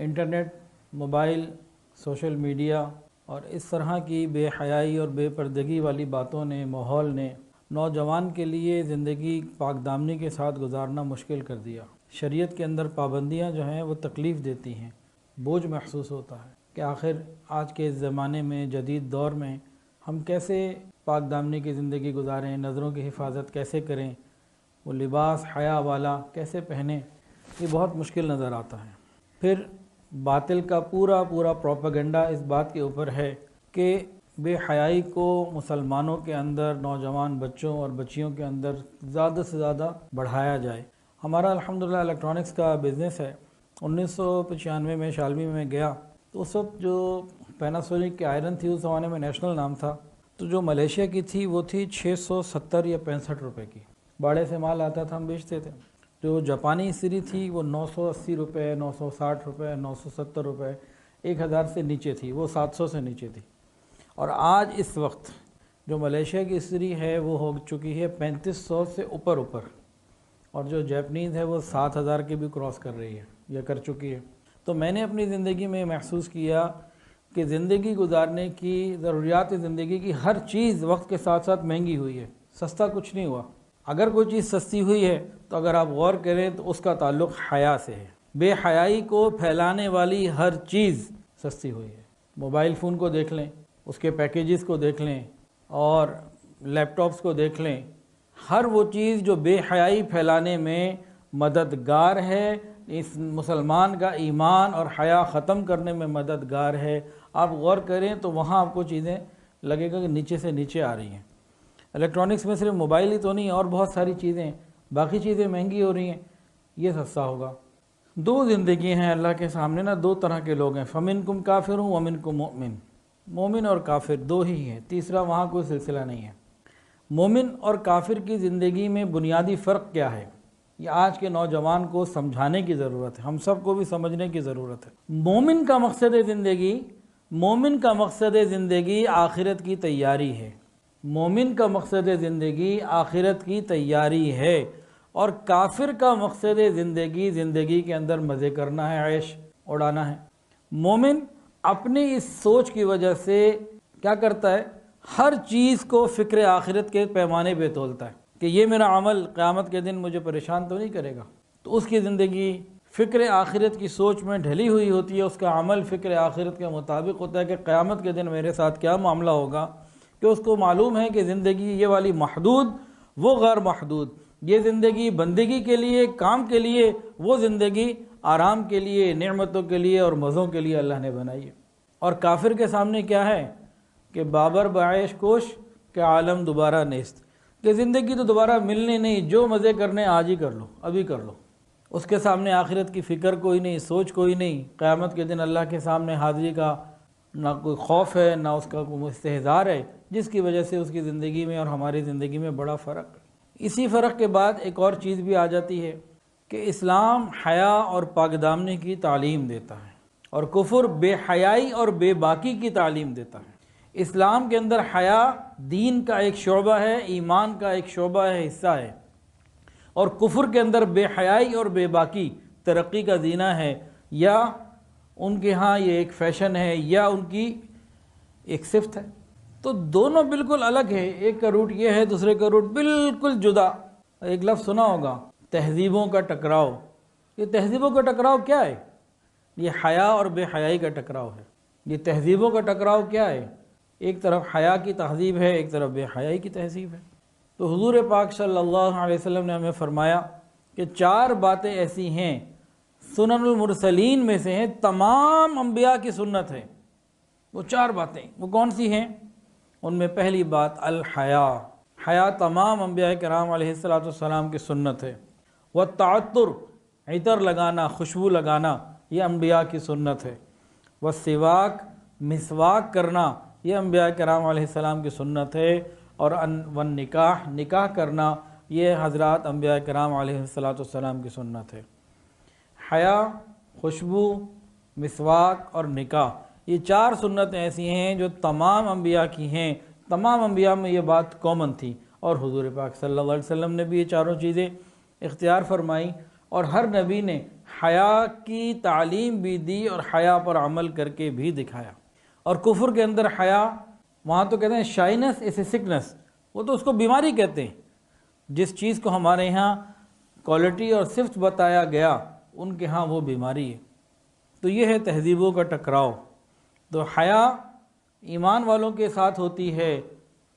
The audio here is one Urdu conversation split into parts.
انٹرنیٹ، موبائل، سوشل میڈیا اور اس طرح کی بے حیائی اور بے پردگی والی باتوں نے، ماحول نے نوجوان کے لیے زندگی پاک دامنی کے ساتھ گزارنا مشکل کر دیا۔ شریعت کے اندر پابندیاں جو ہیں وہ تکلیف دیتی ہیں، بوجھ محسوس ہوتا ہے کہ آخر آج کے زمانے میں، جدید دور میں ہم کیسے پاک دامنی کی زندگی گزاریں، نظروں کی حفاظت کیسے کریں، وہ لباس حیا والا کیسے پہنیں، یہ بہت مشکل نظر آتا ہے۔ پھر باطل کا پورا پروپیگنڈا اس بات کے اوپر ہے کہ بے حیائی کو مسلمانوں کے اندر، نوجوان بچوں اور بچیوں کے اندر زیادہ سے زیادہ بڑھایا جائے۔ ہمارا الحمدللہ الیکٹرانکس کا بزنس ہے۔ 1995 میں شالمی میں گیا تو اس وقت جو پیناسونک کی آئرن تھی، اس زمانے میں نیشنل نام تھا، تو جو ملیشیا کی تھی وہ تھی 670 یا 65 روپے کی، باڑے سے مال آتا تھا، ہم بیچتے تھے۔ جو جاپانی استری تھی وہ 980 روپے، 960 روپے، 970 روپے، 1000 سے نیچے تھی، وہ 700 سے نیچے تھی۔ اور آج اس وقت جو ملیشیا کی استری ہے وہ ہو چکی ہے 3500 سے اوپر، اور جو جاپنیز ہے وہ 7000 کے بھی کراس کر رہی ہے یا کر چکی ہے۔ تو میں نے اپنی زندگی میں محسوس کیا کہ زندگی گزارنے کی، ضروریات زندگی کی ہر چیز وقت کے ساتھ ساتھ مہنگی ہوئی ہے، سستا کچھ نہیں ہوا۔ اگر کوئی چیز سستی ہوئی ہے تو اگر آپ غور کریں تو اس کا تعلق حیا سے ہے۔ بے حیائی کو پھیلانے والی ہر چیز سستی ہوئی ہے۔ موبائل فون کو دیکھ لیں، اس کے پیکیجز کو دیکھ لیں، اور لیپ ٹاپس کو دیکھ لیں، ہر وہ چیز جو بے حیائی پھیلانے میں مددگار ہے، اس مسلمان کا ایمان اور حیا ختم کرنے میں مددگار ہے، آپ غور کریں تو وہاں آپ کو چیزیں لگے گا کہ نیچے سے نیچے آ رہی ہیں۔ الیکٹرانکس میں صرف موبائل ہی تو نہیں، اور بہت ساری چیزیں، باقی چیزیں مہنگی ہو رہی ہیں، یہ سستا ہوگا۔ دو زندگی ہیں اللہ کے سامنے نا، دو طرح کے لوگ ہیں، فَمِنْكُمْ كَافِرٌ وَمِنْكُمْ مُؤْمِنٌ، مومن اور کافر دو ہی ہیں، تیسرا وہاں کوئی سلسلہ نہیں ہے۔ مومن اور کافر کی زندگی میں بنیادی فرق کیا ہے، یہ آج کے نوجوان کو سمجھانے کی ضرورت ہے، ہم سب کو بھی سمجھنے کی ضرورت ہے۔ مومن کا مقصد زندگی آخرت کی تیاری ہے، مومن کا مقصد زندگی آخرت کی تیاری ہے، اور کافر کا مقصد زندگی کے اندر مزے کرنا ہے، عیش اڑانا ہے۔ مومن اپنی اس سوچ کی وجہ سے کیا کرتا ہے، ہر چیز کو فکر آخرت کے پیمانے پہ تولتا ہے کہ یہ میرا عمل قیامت کے دن مجھے پریشان تو نہیں کرے گا، تو اس کی زندگی فکر آخرت کی سوچ میں ڈھلی ہوئی ہوتی ہے، اس کا عمل فکر آخرت کے مطابق ہوتا ہے کہ قیامت کے دن میرے ساتھ کیا معاملہ ہوگا، کہ اس کو معلوم ہے کہ زندگی یہ والی محدود، وہ غیر محدود، یہ زندگی بندگی کے لیے، کام کے لیے، وہ زندگی آرام کے لیے، نعمتوں کے لیے اور مزوں کے لیے اللہ نے بنائی ہے۔ اور کافر کے سامنے کیا ہے کہ بابر بعیش کوش کہ عالم دوبارہ نیست، کہ زندگی تو دوبارہ ملنی نہیں، جو مزے کرنے آج ہی کر لو، ابھی کر لو۔ اس کے سامنے آخرت کی فکر کوئی نہیں، سوچ کوئی نہیں، قیامت کے دن اللہ کے سامنے حاضری کا نہ کوئی خوف ہے، نہ اس کا کوئی استحضار ہے، جس کی وجہ سے اس کی زندگی میں اور ہماری زندگی میں بڑا فرق ہے۔ اسی فرق کے بعد ایک اور چیز بھی آ جاتی ہے کہ اسلام حیا اور پاک دامنی کی تعلیم دیتا ہے، اور کفر بے حیائی اور بے باکی کی تعلیم دیتا ہے۔ اسلام کے اندر حیا دین کا ایک شعبہ ہے، ایمان کا ایک شعبہ ہے، حصہ ہے، اور کفر کے اندر بے حیائی اور بے باکی ترقی کا زینہ ہے، یا ان کے ہاں یہ ایک فیشن ہے، یا ان کی ایک صفت ہے۔ تو دونوں بالکل الگ ہے، ایک کا روٹ یہ ہے، دوسرے کا روٹ بالکل جدا۔ ایک لفظ سنا ہوگا، تہذیبوں کا ٹکراؤ۔ یہ تہذیبوں کا ٹکراؤ کیا ہے؟ یہ حیا اور بے حیائی کا ٹکراؤ ہے۔ یہ تہذیبوں کا ٹکراؤ کیا ہے؟ ایک طرف حیا کی تہذیب ہے، ایک طرف بے حیائی کی تہذیب ہے۔ تو حضور پاک صلی اللہ علیہ وسلم نے ہمیں فرمایا کہ 4 باتیں ایسی ہیں، سنن المرسلین میں سے ہیں، تمام انبیاء کی سنت ہے۔ وہ 4 باتیں وہ کون سی ہیں؟ ان میں پہلی بات الحیا، حیا تمام انبیاء کرام علیہ السلام کی سنت ہے۔ والتعطر، عطر لگانا، خوشبو لگانا، یہ انبیاء کی سنت ہے۔ والسواک، مسواک کرنا، یہ انبیاء کرام علیہ السلام کی سنت ہے۔ اور والنکاح، نکاح کرنا، یہ حضرات انبیاء کرام علیہ السلام کی سنت ہے۔ حیا، خوشبو، مسواک اور نکاح، یہ 4 سنتیں ایسی ہیں جو تمام انبیاء کی ہیں۔ تمام انبیاء میں یہ بات کامن تھی، اور حضور پاک صلی اللہ علیہ وسلم نے بھی یہ 4 چیزیں اختیار فرمائی، اور ہر نبی نے حیا کی تعلیم بھی دی اور حیا پر عمل کر کے بھی دکھایا۔ اور کفر کے اندر حیا، وہاں تو کہتے ہیں شائنس از اے سکنس، وہ تو اس کو بیماری کہتے ہیں۔ جس چیز کو ہمارے ہاں کوالٹی اور صفت بتایا گیا، ان کے ہاں وہ بیماری ہے۔ تو یہ ہے تہذیبوں کا ٹکراؤ۔ تو حیا ایمان والوں کے ساتھ ہوتی ہے۔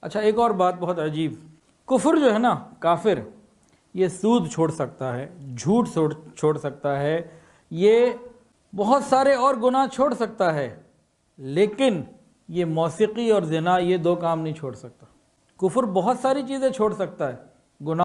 اچھا، ایک اور بات بہت عجیب، کفر جو ہے نا، کافر یہ سود چھوڑ سکتا ہے، جھوٹ چھوڑ سکتا ہے، یہ بہت سارے اور گناہ چھوڑ سکتا ہے، لیکن یہ موسیقی اور زنا، یہ دو کام نہیں چھوڑ سکتا۔ کفر بہت ساری چیزیں چھوڑ سکتا ہے، گناہ